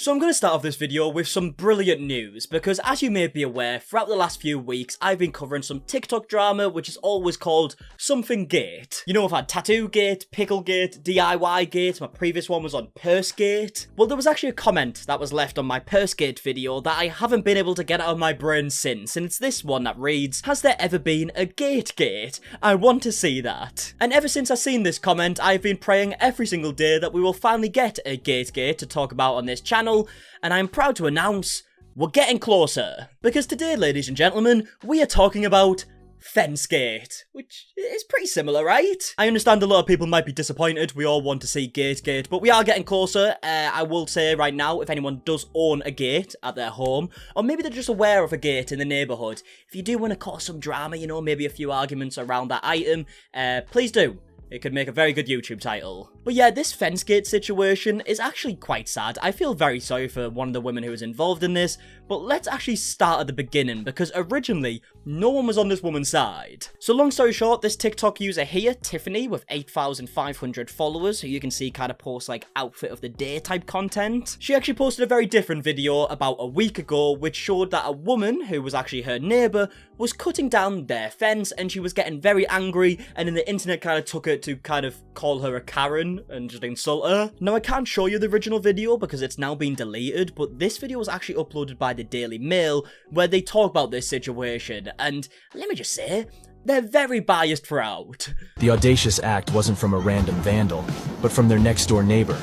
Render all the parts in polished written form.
So I'm going to start off this video with some brilliant news, because as you may be aware, throughout the last few weeks, I've been covering some TikTok drama, which is always called something gate. You know, I've had Tattoo Gate, Pickle Gate, DIY Gate, my previous one was on Purse Gate. Well, there was actually a comment that was left on my Purse Gate video that I haven't been able to get out of my brain since, and it's this one that reads, "Has there ever been a gate? I want to see that." And ever since I've seen this comment, I've been praying every single day that we will finally get a gate to talk about on this channel. And I'm proud to announce we're getting closer. Because today, ladies and gentlemen, we are talking about FenceGate, which is pretty similar, right? I understand a lot of people might be disappointed. We all want to see gate, but we are getting closer. I will say right now, if anyone does own a gate at their home, or maybe they're just aware of a gate in the neighborhood, if you do want to cause some drama, you know, maybe a few arguments around that item, please do. It could make a very good YouTube title. But yeah, this FenceGate situation is actually quite sad. I feel very sorry for one of the women who was involved in this, but let's actually start at the beginning, because originally, no one was on this woman's side. So long story short, this TikTok user here, Tiffany, with 8,500 followers, who you can see kind of posts like outfit of the day type content, she actually posted a very different video about a week ago, which showed that a woman, who was actually her neighbour, was cutting down their fence, and she was getting very angry, and then the internet kind of took it to kind of call her a Karen and just insult her. Now, I can't show you the original video because it's now been deleted, but this video was actually uploaded by the Daily Mail, where they talk about this situation, and let me just say, they're very biased throughout. The audacious act wasn't from a random vandal, but from their next-door neighbor,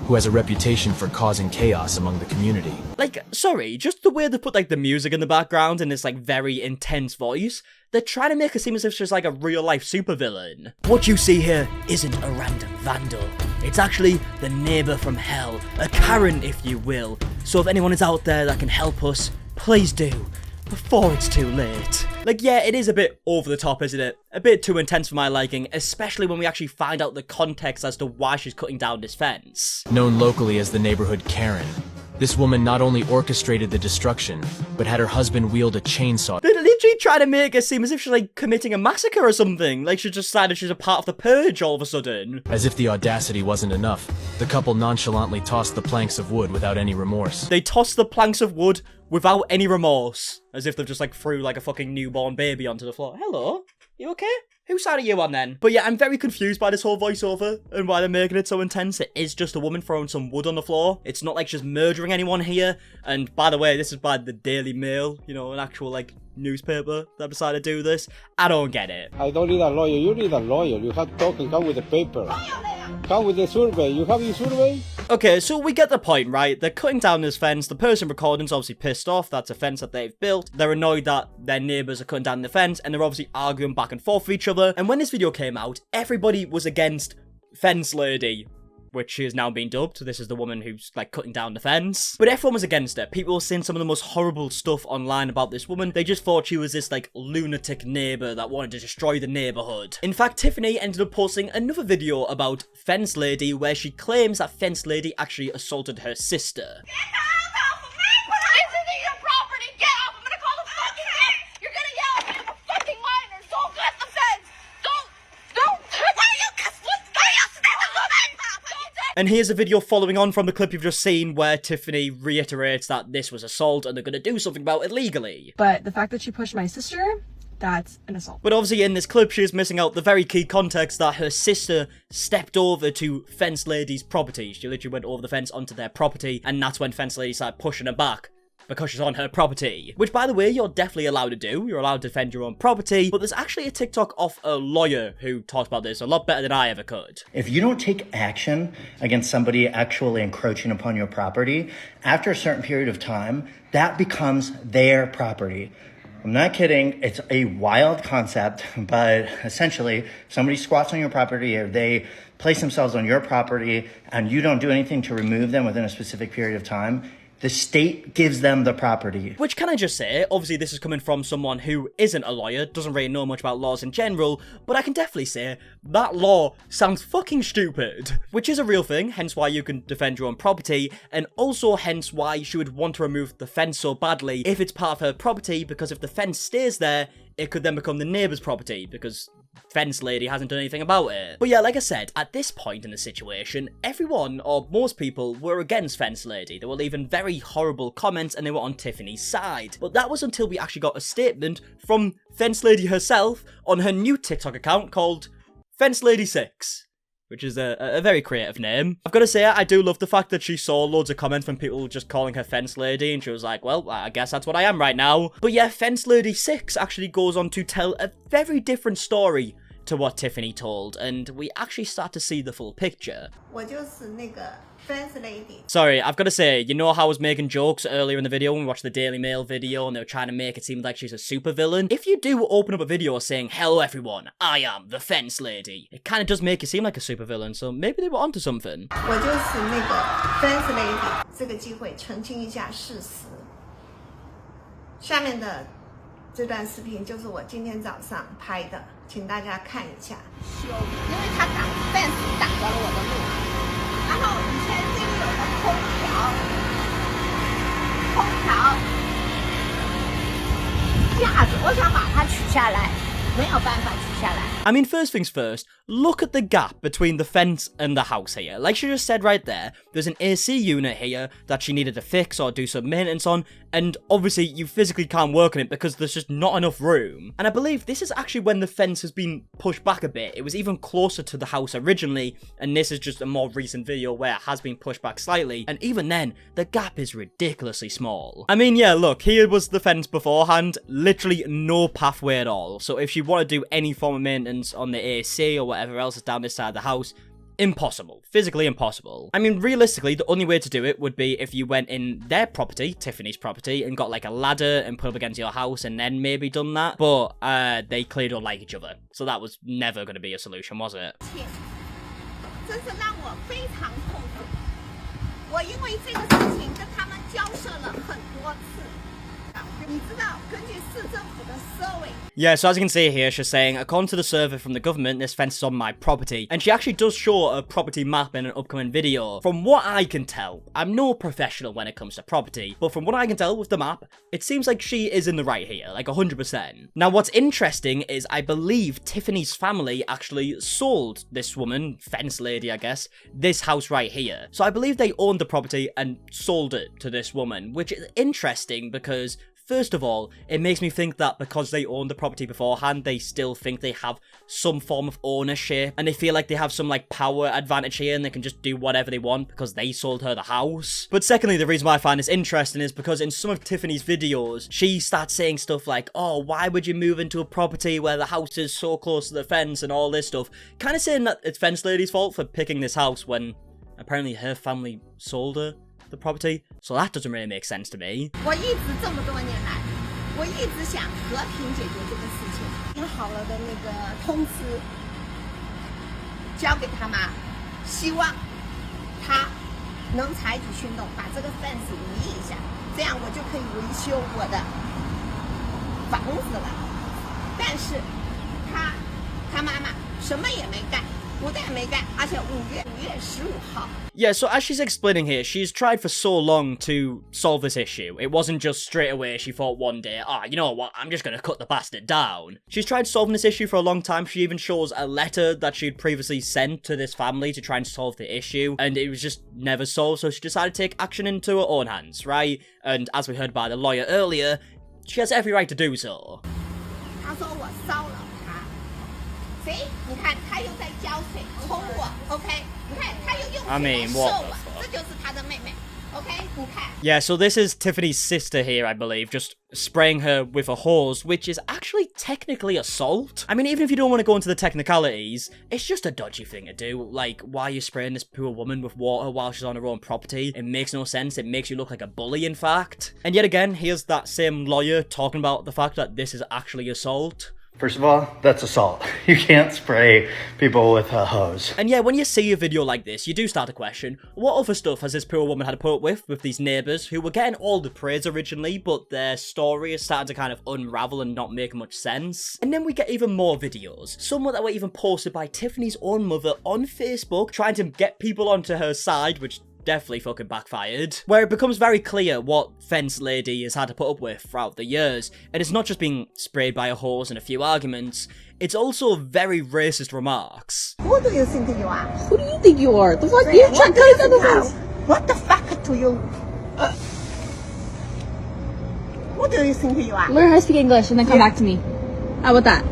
who has a reputation for causing chaos among the community. Like, sorry, just the way they put, like, the music in the background and this, like, very intense voice, they're trying to make it seem as if she's, like, a real-life supervillain. What you see here isn't a random vandal. It's actually the neighbor from hell, a Karen, if you will. So if anyone is out there that can help us, please do, before it's too late. Like, yeah, it is a bit over the top, isn't it? A bit too intense for my liking, especially when we actually find out the context as to why she's cutting down this fence. Known locally as the neighborhood Karen, this woman not only orchestrated the destruction, but had her husband wield a chainsaw. They're literally trying to make it seem as if she's, like, committing a massacre or something. Like, she just decided she's a part of the purge all of a sudden. As if the audacity wasn't enough, the couple nonchalantly tossed the planks of wood without any remorse. They tossed the planks of wood without any remorse. As if they've just, like, threw, like, a fucking newborn baby onto the floor. Hello? You okay? Whose side are you on then? But yeah, I'm very confused by this whole voiceover and why they're making it so intense. It is just a woman throwing some wood on the floor. It's not like she's murdering anyone here. And by the way, this is by the Daily Mail, you know, an actual, like, newspaper that decided to do this. I don't get it. I don't need a lawyer. You need a lawyer. You have to talk and come with the paper. Come with the survey. You have your survey? Okay, so we get the point, right? They're cutting down this fence. The person recording's obviously pissed off. That's a fence that they've built. They're annoyed that their neighbors are cutting down the fence, and they're obviously arguing back and forth with each other. And when this video came out, everybody was against Fence Lady, which she has now been dubbed. This is the woman who's, like, cutting down the fence. But everyone was against her. People were saying some of the most horrible stuff online about this woman. They just thought she was this, like, lunatic neighbor that wanted to destroy the neighborhood. In fact, Tiffany ended up posting another video about Fence Lady, where she claims that Fence Lady actually assaulted her sister. And here's a video following on from the clip you've just seen where Tiffany reiterates that this was assault and they're going to do something about it legally. But the fact that she pushed my sister, that's an assault. But obviously in this clip she is missing out the very key context that her sister stepped over to Fence Lady's property. She literally went over the fence onto their property, and that's when Fence Lady started pushing her back. Because she's on her property. Which, by the way, you're definitely allowed to do. You're allowed to defend your own property. But there's actually a TikTok of a lawyer who talks about this a lot better than I ever could. If you don't take action against somebody actually encroaching upon your property, after a certain period of time, that becomes their property. I'm not kidding. It's a wild concept, but essentially, somebody squats on your property or they place themselves on your property and you don't do anything to remove them within a specific period of time, the state gives them the property. Which, can I just say, obviously this is coming from someone who isn't a lawyer, doesn't really know much about laws in general, but I can definitely say that law sounds fucking stupid. Which is a real thing, hence why you can defend your own property, and also hence why she would want to remove the fence so badly if it's part of her property, because if the fence stays there, it could then become the neighbour's property, because fence lady hasn't done anything about it. But yeah, like I said, at this point in the situation, everyone, or most people, were against fence lady. They were leaving very horrible comments and they were on Tiffany's side. But that was until we actually got a statement from fence lady herself on her new TikTok account called Fence Lady 6. Which is a very creative name. I've got to say, I do love the fact that she saw loads of comments from people just calling her Fence Lady, and she was like, well, I guess that's what I am right now. But yeah, Fence Lady 6 actually goes on to tell a very different story to what Tiffany told, and we actually start to see the full picture. Sorry, I've got to say, you know how I was making jokes earlier in the video when we watched the Daily Mail video and they were trying to make it seem like she's a supervillain? If you do open up a video saying, hello everyone, I am the Fence Lady, it kind of does make you seem like a supervillain, so maybe they were onto something. 我就是那个 Fence Lady， 这个机会澄清一下事实。下面的这段视频就是我今天早上拍的，请大家看一下。因为他挡 fence 挡着了我的路。 然后以前这里有个空调架子，我想把它取下来，没有办法取下来。 I mean, first things first, look at the gap between the fence and the house here. Like she just said right there, there's an AC unit here that she needed to fix or do some maintenance on, and obviously you physically can't work on it because there's just not enough room. And I believe this is actually when the fence has been pushed back a bit. It was even closer to the house originally, and this is just a more recent video where it has been pushed back slightly, and even then, the gap is ridiculously small. I mean, yeah, look, here was the fence beforehand, literally no pathway at all, so if she wanted to do any form of maintenance on the AC or whatever else is down this side of the house, impossible. Physically impossible. I mean, realistically, the only way to do it would be if you went in their property, Tiffany's property, and got like a ladder and put up against your house and then maybe done that. But they clearly don't like each other. So that was never going to be a solution, was it? 真是让我非常痛苦。我因为这个事情跟他们交涉了很多次。你知道，根据市政府的 survey。 Yeah, so as you can see here, she's saying, according to the survey from the government, this fence is on my property. And she actually does show a property map in an upcoming video. From what I can tell, I'm no professional when it comes to property, but from what I can tell with the map, it seems like she is in the right here, like 100%. Now, what's interesting is I believe Tiffany's family actually sold this woman, fence lady, I guess, this house right here. So I believe they owned the property and sold it to this woman, which is interesting because first of all, it makes me think that because they owned the property beforehand, they still think they have some form of ownership, and they feel like they have some like power advantage here and they can just do whatever they want because they sold her the house. But secondly, the reason why I find this interesting is because in some of Tiffany's videos, she starts saying stuff like, oh, why would you move into a property where the house is so close to the fence and all this stuff, kind of saying that it's Fence Lady's fault for picking this house when apparently her family sold her the property, so that doesn't really make sense to me. 我一直这么多年来，我一直想和平解决这个事情，订好了的那个通知交给他妈，希望他能采取行动，把这个 fence 移一下，这样我就可以维修我的房子了。但是他妈妈什么也没干。 Yeah, so as she's explaining here, she's tried for so long to solve this issue. It wasn't just straight away she thought one day, you know what, I'm just gonna cut the bastard down. She's tried solving this issue for a long time. She even shows a letter that she'd previously sent to this family to try and solve the issue, and it was just never solved, so she decided to take action into her own hands, right? And as we heard by the lawyer earlier, she has every right to do so. 他说我骚扰他，谁？你看他又在浇水冲我 ，OK？ 你看他又用水来射我，这就是他的妹妹 ，OK？ 你看。Yeah, so this is Tiffany's sister here, I believe, just spraying her with a hose, which is actually technically assault. I mean, even if you don't want to go into the technicalities, it's just a dodgy thing to do. Like, why are you spraying this poor woman with water while she's on her own property? It makes no sense. It makes you look like a bully, in fact. And yet again, here's that same lawyer talking about the fact that this is actually assault. First of all, that's assault. You can't spray people with a hose. And yeah, when you see a video like this, you do start to question, what other stuff has this poor woman had to put up with these neighbours who were getting all the praise originally, but their story is starting to kind of unravel and not make much sense. And then we get even more videos, some that were even posted by Tiffany's own mother on Facebook, trying to get people onto her side, which definitely fucking backfired, where it becomes very clear what Fence Lady has had to put up with throughout the years, and it's not just being sprayed by a horse and a few arguments, it's also very racist remarks. Who do you think you are? Who do you think you are? The fuck? You trying to tell us otherwise? What the fuck do you... who do you think you are? Learn how to speak English and then come back to me. How about that?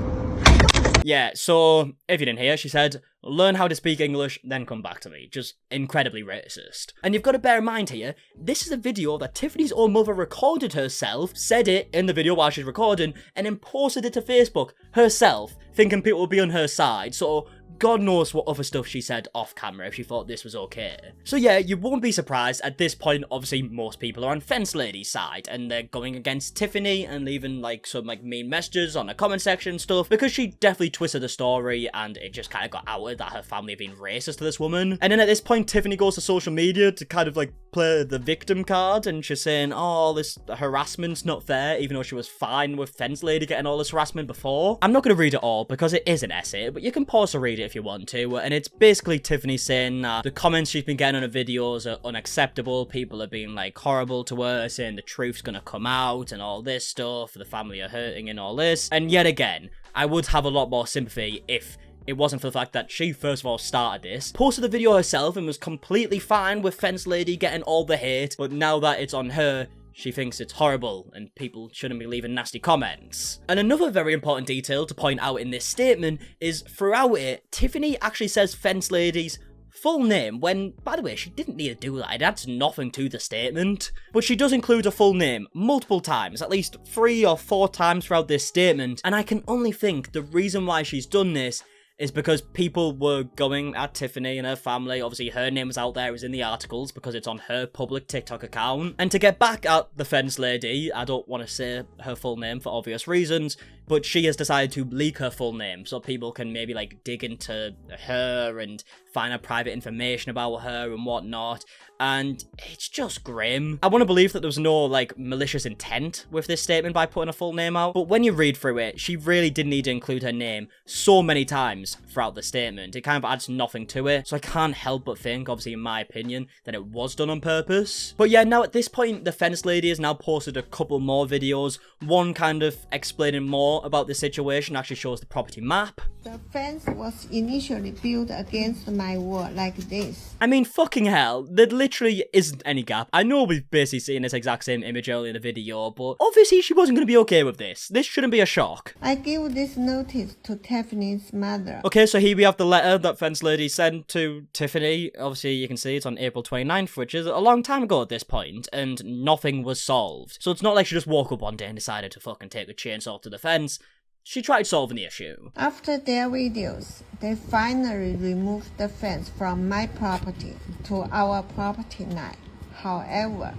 Yeah, so, if you didn't hear, she said, learn how to speak English, then come back to me. Just incredibly racist. And you've got to bear in mind here, this is a video that Tiffany's own mother recorded herself, said it in the video while she's recording, and then posted it to Facebook herself, thinking people would be on her side. So, God knows what other stuff she said off camera if she thought this was okay. So yeah, you won't be surprised at this point, obviously most people are on Fence Lady's side and they're going against Tiffany and leaving like some like mean messages on the comment section and stuff because she definitely twisted the story and it just kind of got outed that her family had been racist to this woman. And then at this point Tiffany goes to social media to kind of like play the victim card and she's saying, oh, this harassment's not fair, even though she was fine with Fence Lady getting all this harassment before. I'm not going to read it all because it is an essay, but you can pause to read it if you want to, and it's basically Tiffany saying the comments she's been getting on her videos are unacceptable, people are being like horrible to her, saying the truth's gonna come out and all this stuff, the family are hurting and all this, and yet again, I would have a lot more sympathy if it wasn't for the fact that she first of all started this, posted the video herself and was completely fine with Fence Lady getting all the hate, but now that it's on her, she thinks it's horrible and people shouldn't be leaving nasty comments. And another very important detail to point out in this statement is throughout it, Tiffany actually says Fence Lady's full name when, by the way, she didn't need to do that. It adds nothing to the statement. But she does include her full name multiple times, at least 3 or 4 times throughout this statement. And I can only think the reason why she's done this is because people were going at Tiffany and her family. Obviously, her name was out there, it was in the articles because it's on her public TikTok account. And to get back at the Fence Lady, I don't want to say her full name for obvious reasons, but she has decided to leak her full name so people can maybe like dig into her and find out private information about her and whatnot. And it's just grim. I want to believe that there was no like malicious intent with this statement by putting a full name out, but when you read through it, she really did need to include her name so many times throughout the statement. It kind of adds nothing to it, so I can't help but think, obviously in my opinion, that it was done on purpose. But yeah, now at this point, the Fence Lady has now posted a couple more videos, one kind of explaining more about the situation, actually shows the property map. The fence was initially built against my wall like this. I mean, fucking hell, there literally isn't any gap. I know we've basically seen this exact same image earlier in the video, but obviously she wasn't going to be okay with this. This shouldn't be a shock. I gave this notice to Tiffany's mother. Okay, so here we have the letter that Fence Lady sent to Tiffany. Obviously, you can see it's on April 29th, which is a long time ago at this point, and nothing was solved. So it's not like she just woke up one day and decided to fucking take a chainsaw to the fence. She tried solving the issue. After their videos, they finally removed the fence from my property to our property line. However,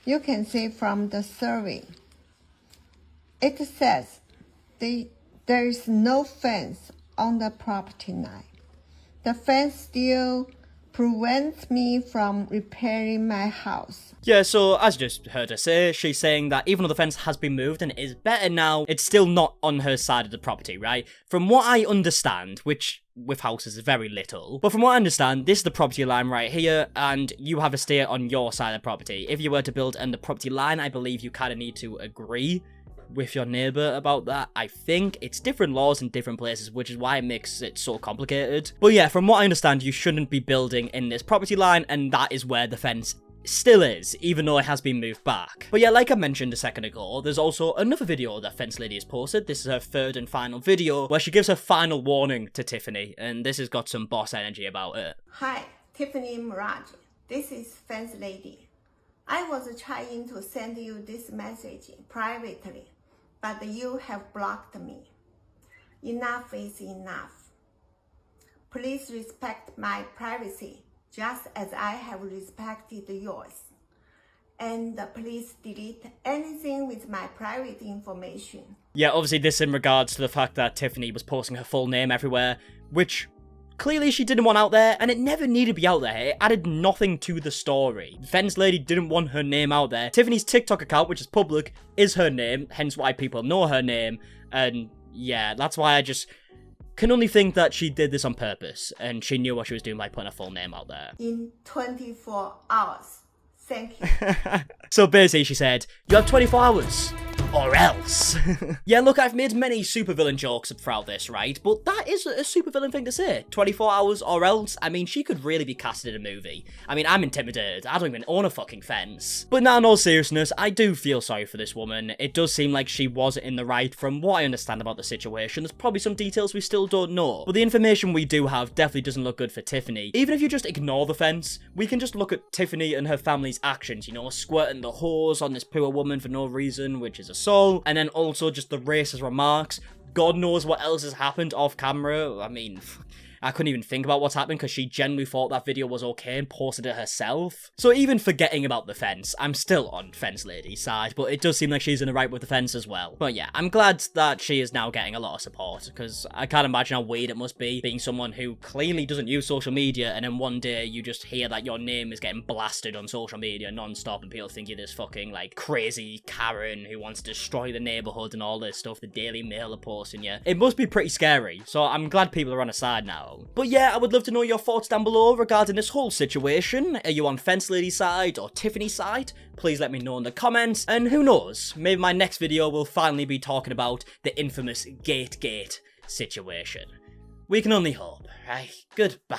you can see from the survey, it says there is no fence on the property line. The fence still prevents me from repairing my house. Yeah, so as you just heard her say, she's saying that even though the fence has been moved and it is better now, it's still not on her side of the property, right? From what I understand, which with houses is very little, but from what I understand, this is the property line right here, and you have a stay on your side of the property. If you were to build on the property line, I believe you kind of need to agree with your neighbor about that. I think it's different laws in different places, which is why it makes it so complicated. But yeah, from what I understand, you shouldn't be building in this property line, and that is where the fence still is, even though it has been moved back. But yeah, like I mentioned a second ago, there's also another video that Fence Lady has posted. This is her third and final video where she gives her final warning to Tiffany, and this has got some boss energy about it. Hi, Tiffany Mirage. This is Fence Lady. I was trying to send you this message privately, but you have blocked me. Enough is enough. Please respect my privacy, just as I have respected yours. And please delete anything with my private information. Yeah, obviously this in regards to the fact that Tiffany was posting her full name everywhere, which clearly she didn't want out there, and it never needed to be out there. It added nothing to the story. Fence Lady didn't want her name out there. Tiffany's TikTok account, which is public, is her name, hence why people know her name, and yeah, that's why I just Can only think that she did this on purpose, and she knew what she was doing by putting her full name out there. In 24 hours. Thank you. So basically she said, you have 24 hours. Or else. Yeah, look, I've made many supervillain jokes throughout this, right? But that is a supervillain thing to say. 24 hours or else. I mean, she could really be casted in a movie. I mean, I'm intimidated. I don't even own a fucking fence. But now, in all seriousness, I do feel sorry for this woman. It does seem like she wasn't in the right from what I understand about the situation. There's probably some details we still don't know. But the information we do have definitely doesn't look good for Tiffany. Even if you just ignore the fence, we can just look at Tiffany and her family's actions, you know, squirting the hose on this poor woman for no reason, which is assault, and then also just the racist remarks. God knows what else has happened off camera. I mean, I couldn't even think about what's happened because she genuinely thought that video was okay and posted it herself. So even forgetting about the fence, I'm still on Fence Lady's side, but it does seem like she's in the right with the fence as well. But yeah, I'm glad that she is now getting a lot of support, because I can't imagine how weird it must be being someone who clearly doesn't use social media, and then one day you just hear that your name is getting blasted on social media non-stop and people think you're this fucking, like, crazy Karen who wants to destroy the neighborhood and all this stuff the Daily Mail are posting you. It must be pretty scary, so I'm glad people are on her side now. But yeah, I would love to know your thoughts down below regarding this whole situation. Are you on Fence Lady's side or Tiffany's side? Please let me know in the comments, and who knows, maybe my next video will finally be talking about the infamous Gate situation. We can only hope, right? Goodbye.